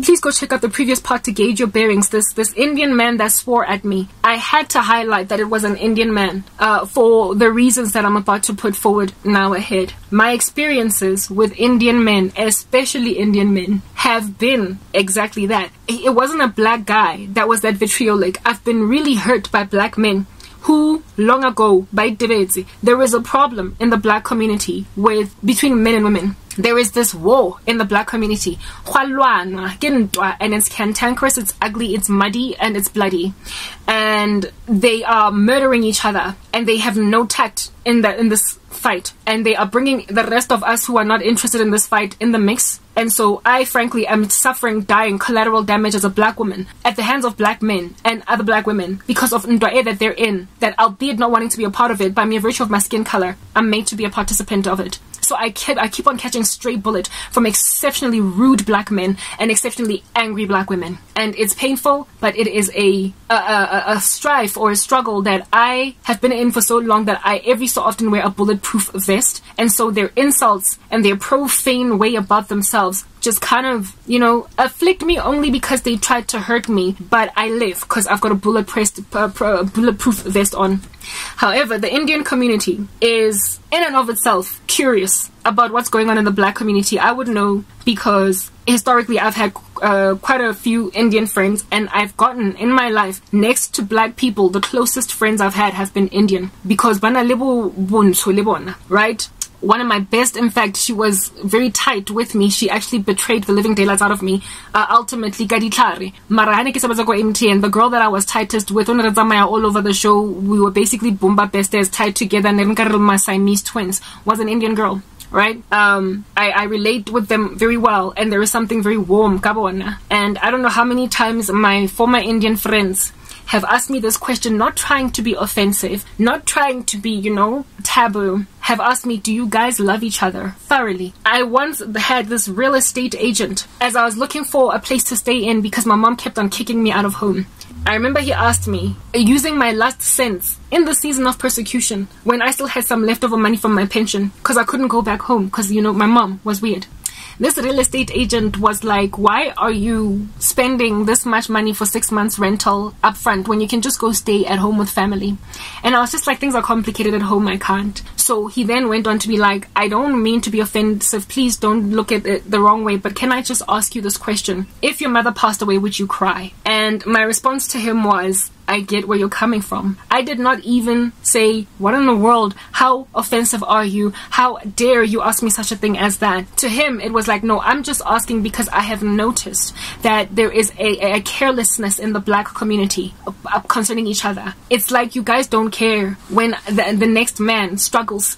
Please go check out the previous part to gauge your bearings. This Indian man that swore at me. I had to highlight that it was an Indian man for the reasons that I'm about to put forward now ahead. My experiences with Indian men, especially Indian men, have been exactly that. It wasn't a black guy that was that vitriolic. I've been really hurt by black men who long ago, by Debezi, there is a problem in the black community between men and women. There is this war in the black community. And it's cantankerous, it's ugly, it's muddy, and it's bloody. And they are murdering each other. And they have no tact in this fight. And they are bringing the rest of us who are not interested in this fight in the mix. And so I, frankly, am suffering, dying, collateral damage as a black woman at the hands of black men and other black women because of ndwae that they're in. That albeit not wanting to be a part of it, by mere virtue of my skin color, I'm made to be a participant of it. So I keep on catching stray bullets from exceptionally rude black men and exceptionally angry black women. And it's painful, but it is a strife or a struggle that I have been in for so long that I every so often wear a bulletproof vest. And so their insults and their profane way about themselves just kind of, afflict me only because they tried to hurt me. But I live because I've got a bulletproof vest on. However, the Indian community is in and of itself curious about what's going on in the black community. I would know because historically I've had quite a few Indian friends, and I've gotten in my life, next to black people, the closest friends I've had have been Indian because bana lebo bunso lebona, right? One of my best, in fact, she was very tight with me. She actually betrayed the living daylights out of me. Ultimately, Gaditlari. Marahane Kisabazako MTN, the girl that I was tightest with, all over the show, we were basically Bumba besties tied together. My Siamese twins was an Indian girl. Right? I relate with them very well, and there is something very warm, Kabona. And I don't know how many times my former Indian friends have asked me this question, not trying to be offensive, not trying to be, taboo, have asked me, do you guys love each other thoroughly? I once had this real estate agent as I was looking for a place to stay in because my mom kept on kicking me out of home. I remember he asked me, using my last cents in the season of persecution, when I still had some leftover money from my pension, because I couldn't go back home because, my mom was weird. This real estate agent was like, why are you spending this much money for 6 months rental up front when you can just go stay at home with family? And I was just like, things are complicated at home, I can't. So he then went on to be like, I don't mean to be offensive, please don't look at it the wrong way, but can I just ask you this question? If your mother passed away, would you cry? And my response to him was, I get where you're coming from. I did not even say, what in the world? How offensive are you? How dare you ask me such a thing as that? To him, it was like, no, I'm just asking because I have noticed that there is a carelessness in the black community concerning each other. It's like you guys don't care when the next man struggles.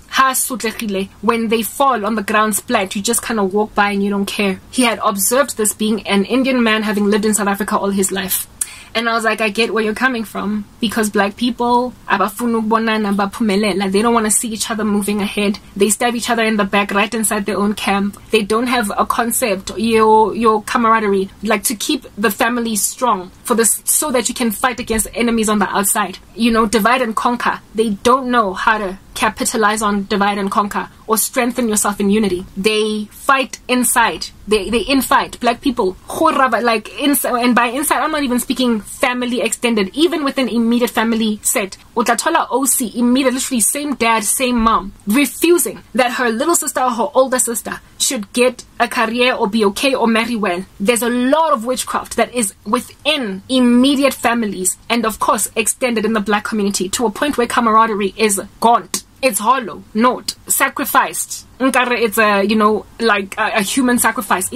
When they fall on the ground splat, you just kind of walk by and you don't care. He had observed this being an Indian man having lived in South Africa all his life. And I was like, I get where you're coming from, because black people, they don't want to see each other moving ahead. They stab each other in the back right inside their own camp. They don't have a concept, your camaraderie, like to keep the family strong for this, so that you can fight against enemies on the outside. Divide and conquer. They don't know how to capitalize on divide and conquer or strengthen yourself in unity. They fight inside. They infight. Black people, like inside, and by inside I'm not even speaking family extended, even within immediate family set. Utatola OC, immediate, literally same dad, same mom, refusing that her little sister or her older sister should get a career or be okay or marry well. There's a lot of witchcraft that is within immediate families, and of course extended in the black community, to a point where camaraderie is gaunt. It's hollow, not sacrificed. It's a human sacrifice.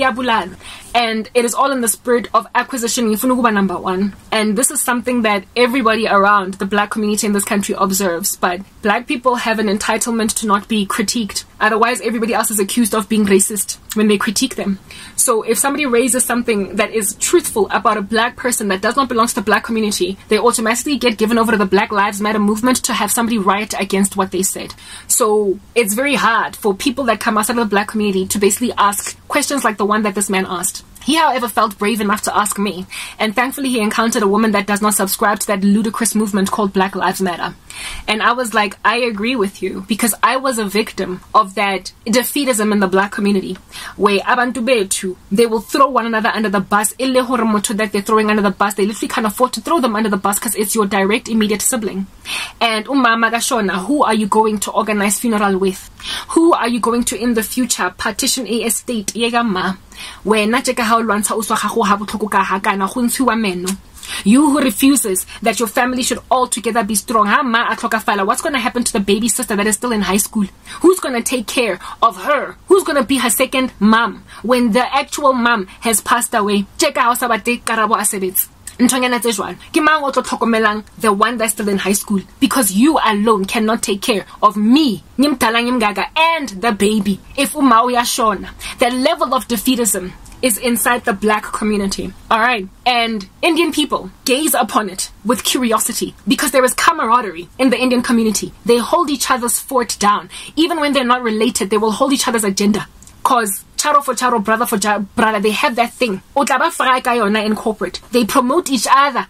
And it is all in the spirit of acquisition. Number one. And this is something that everybody around the black community in this country observes. But black people have an entitlement to not be critiqued. Otherwise, everybody else is accused of being racist when they critique them. So if somebody raises something that is truthful about a black person that does not belong to the black community, they automatically get given over to the Black Lives Matter movement to have somebody riot against what they said. So it's very hard for people that come outside of the black community to basically ask questions like the one that this man asked. He, however, felt brave enough to ask me, and thankfully he encountered a woman that does not subscribe to that ludicrous movement called Black Lives Matter. And I was like, I agree with you, because I was a victim of that defeatism in the black community, where abantu bethu, they will throw one another under the bus. That they're throwing under the bus, they literally can't afford to throw them under the bus because it's your direct immediate sibling. And umama gashona, who are you going to organize funeral with? Who are you going to in the future partition a estate yegama where nacheka ha lwantsha uswa gago ha botlhoko ka ha kana go ntshiwa meno? You who refuses that your family should all together be strong. What's going to happen to the baby sister that is still in high school? Who's going to take care of her? Who's going to be her second mom when the actual mom has passed away? The one that's still in high school, because you alone cannot take care of me and the baby. If the level of defeatism is inside the black community. Alright, and Indian people gaze upon it with curiosity because there is camaraderie in the Indian community. They hold each other's fort down. Even when they're not related, they will hold each other's agenda. Cause charo for charo, brother for brother, they have that thing. In corporate, they promote each other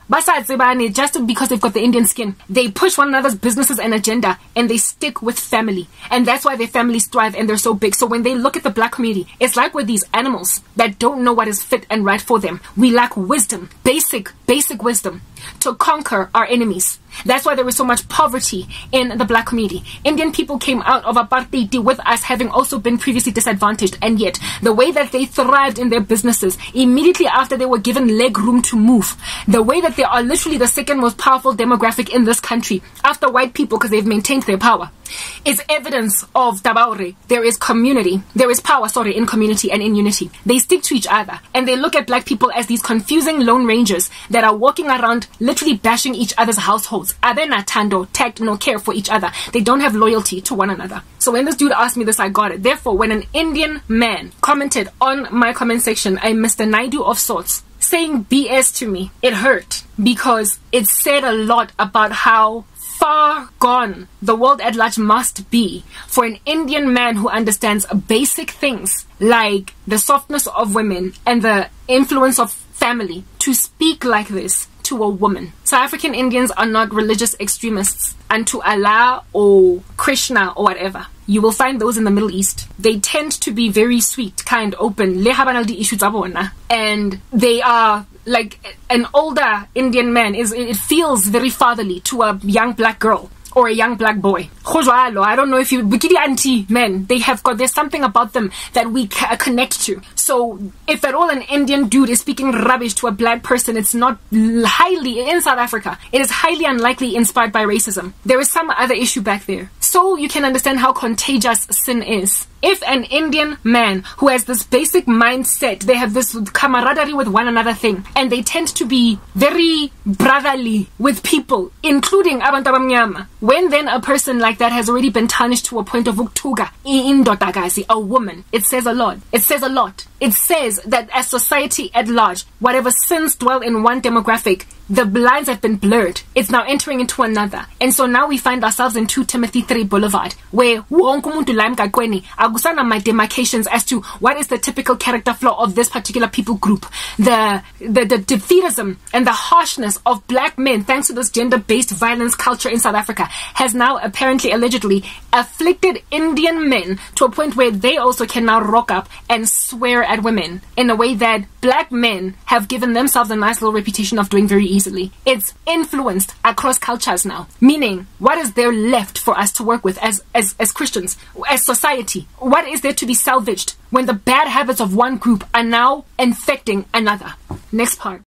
just because they've got the Indian skin. They push one another's businesses and agenda, and they stick with family, and that's why their families thrive and they're so big. So when they look at the black community, it's like we're these animals that don't know what is fit and right for them. We lack wisdom, basic wisdom to conquer our enemies. That's why there is so much poverty in the black community. Indian people came out of apartheid with us having also been previously disadvantaged, and yet the way that they thrived in their businesses immediately after they were given leg room to move, the way that they are literally the second most powerful demographic in this country after white people because they've maintained their power, is evidence of Tabaure. There is community, there is power, in community and in unity. They stick to each other, and they look at black people as these confusing lone rangers that are walking around literally bashing each other's households. Abena tando, tact, no care for each other. They don't have loyalty to one another. So when this dude asked me this, I got it. Therefore, when an Indian man commented on my comment section, a Mr. Naidu of sorts, saying BS to me, it hurt because it said a lot about how far gone the world at large must be for an Indian man who understands basic things like the softness of women and the influence of family to speak like this to a woman. So African Indians are not religious extremists unto Allah or Krishna or whatever. You will find those in the Middle East. They tend to be very sweet, kind, open, and they are like an older Indian man. It feels very fatherly to a young black girl or a young black boy. I don't know if you bikini auntie men, there's something about them that we connect to. So if at all an Indian dude is speaking rubbish to a black person, it's not highly in South Africa. It is highly unlikely inspired by racism. There is some other issue back there. So you can understand how contagious sin is. If an Indian man who has this basic mindset, they have this camaraderie with one another thing, and they tend to be very brotherly with people, including abantu abamnyama. When then a person like that has already been tarnished to a point of uktuga, indodagazi, a woman, it says a lot. It says a lot. It says that as society at large, whatever sins dwell in one demographic, the lines have been blurred. It's now entering into another. And so now we find ourselves in 2 Timothy 3 Boulevard, where my demarcations as to what is the typical character flaw of this particular people group. The defeatism and the harshness of black men, thanks to this gender-based violence culture in South Africa, has now apparently, allegedly, afflicted Indian men to a point where they also can now rock up and swear at women in a way that black men have given themselves a nice little reputation of doing very easily. It's influenced across cultures now. Meaning, what is there left for us to work with as Christians, as society? What is there to be salvaged when the bad habits of one group are now infecting another? Next part.